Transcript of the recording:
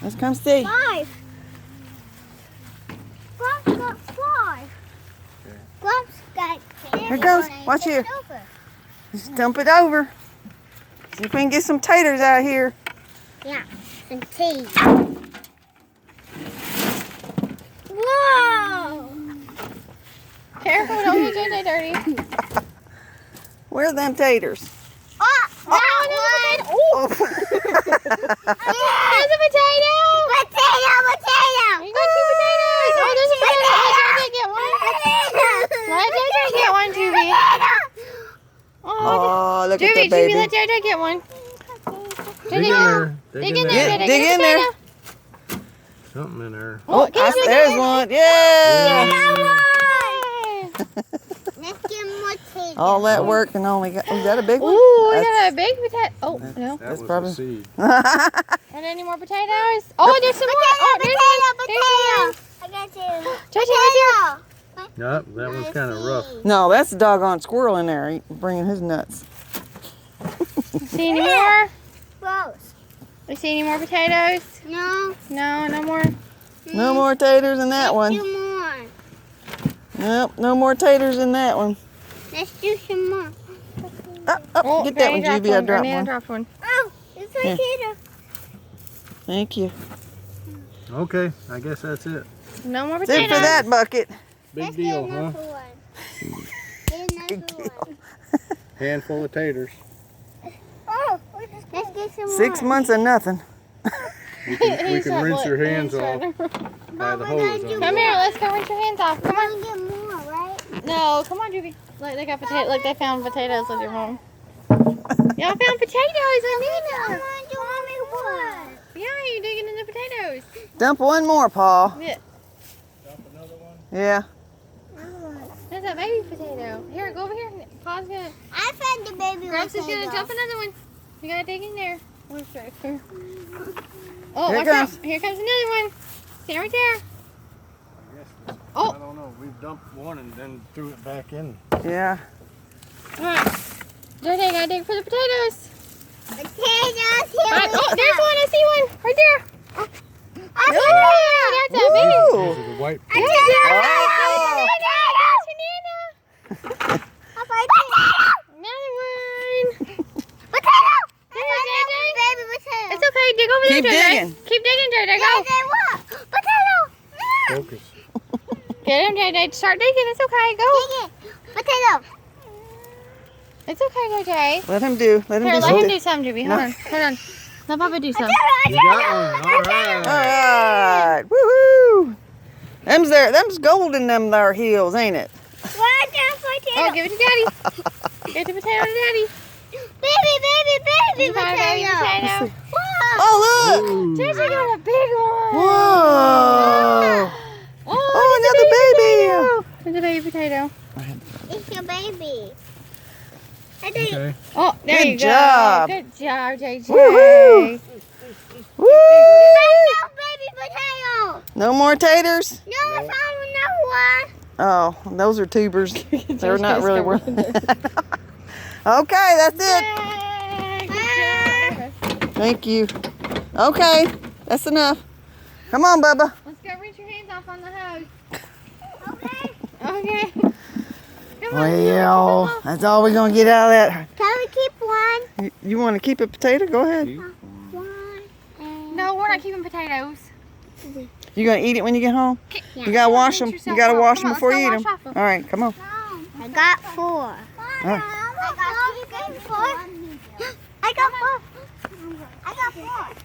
Let's come see. 5. Grumps got 5. Grumps got 10. Here it goes. Watch here. Just dump it over. See if we can get some taters out here. Yeah, some tea. Whoa! Careful, don't get JJ dirty. Where are them taters? Oh, Oh, Oh. there's a potato. Potato! You got 2 potatoes. Oh, there's a potato. Let JJ get one. Let JJ get one, Juby. Oh, look at Juby, that baby. Juby, let JJ get one. Dig in there. Dig in there. Dig in there. Something in there. Oh, there's one. Yeah. Let's get more tea. All that work and only got. Is that a big one? Ooh, we got a big potato. Oh, no. That was probably- the seed. Are there any more potatoes? Oh, there's some more. Oh, there's one. I got you. JJ, right Yep, that one's kind of rough. No, that's a doggone squirrel in there bringing his nuts. there. See any more? Gross. You see any more potatoes? No. No, no more. No more taters in that Let's one. do more. Nope, no more taters in that one. Let's do some more. Oh, get that one, Juby. I dropped one. dropped one. Oh, it's a potato. Thank you. Okay, I guess that's it. No more That's potatoes. it for that bucket. Big Let's deal, get huh? another one. Get another one. Handful of taters. Oh, let's get some more. 6 months of nothing. We can rinse your hands off by the hose. on Come the here, bottom. let's go rinse your hands off. Come on. We're gonna get more, right? No, come on, Juby. Look, they got potato. Look, they found potatoes with your home. Y'all found potatoes, I Amina. want to mommy one. Yeah, you're digging in the potatoes. Dump one more, Paul. Yeah, Dump another one. Yeah. there's a baby potato. Here, go over here. Paul's gonna. I found the baby Grubs is potato. gonna dump another one. You gotta dig in there. One's right here. Oh, Here it watch out. comes. Here comes another one. Stay right there. Yes, Oh. I don't know. We've dumped one and then threw it back in. Yeah. All right. JJ, gotta dig for the potatoes. Potatoes here. Oh, there's one. I see one. Right there. I Oh, that's a baby. Ooh. Those are the white. Oh. Another one. Potato. There, JJ. Baby potato. It's okay. Dig over Keep there, JJ. digging. Keep digging, JJ. Go. JJ, what? Potato. Focus. Get him, JJ. Start digging. It's okay. Go. Dig it. Potato. It's okay, JJ. Let him do. Let him Here, do let him something. do some, Juby. Hold on. Hold on. Let Papa do some. You got one. All right. All right. Woohoo. Them's gold in them there heels, ain't it? What the potato? Oh, give it to Daddy. Give the potato to Daddy. Baby You got a baby potato. potato. Whoa. Oh, look. Ooh. JJ got a big one. Whoa. Oh, Oh, there's a baby potato. It's your baby. I think Okay. Oh, there Good you job. go. Good job, JJ. Woohoo. Woo. no baby potato. No more taters? No, I found another one. Oh, those are tubers. They're not really worth it. Okay, that's it. Yay, good job. Thank you. Okay, that's enough. Come on, Bubba. Let's go rinse your hands off on the hose. Okay. Okay. Come on. Well, that's all we're going to get out of that. Can we keep one? You want to keep a potato? Go ahead. One. And No, we're not keeping potatoes. You going to eat it when you get home? Yeah. You got to wash them. Rinse You yourself got to off. wash Come them on, before let's you go eat them. wash off All right, come on. I got 4. right. I got 4. I got 4.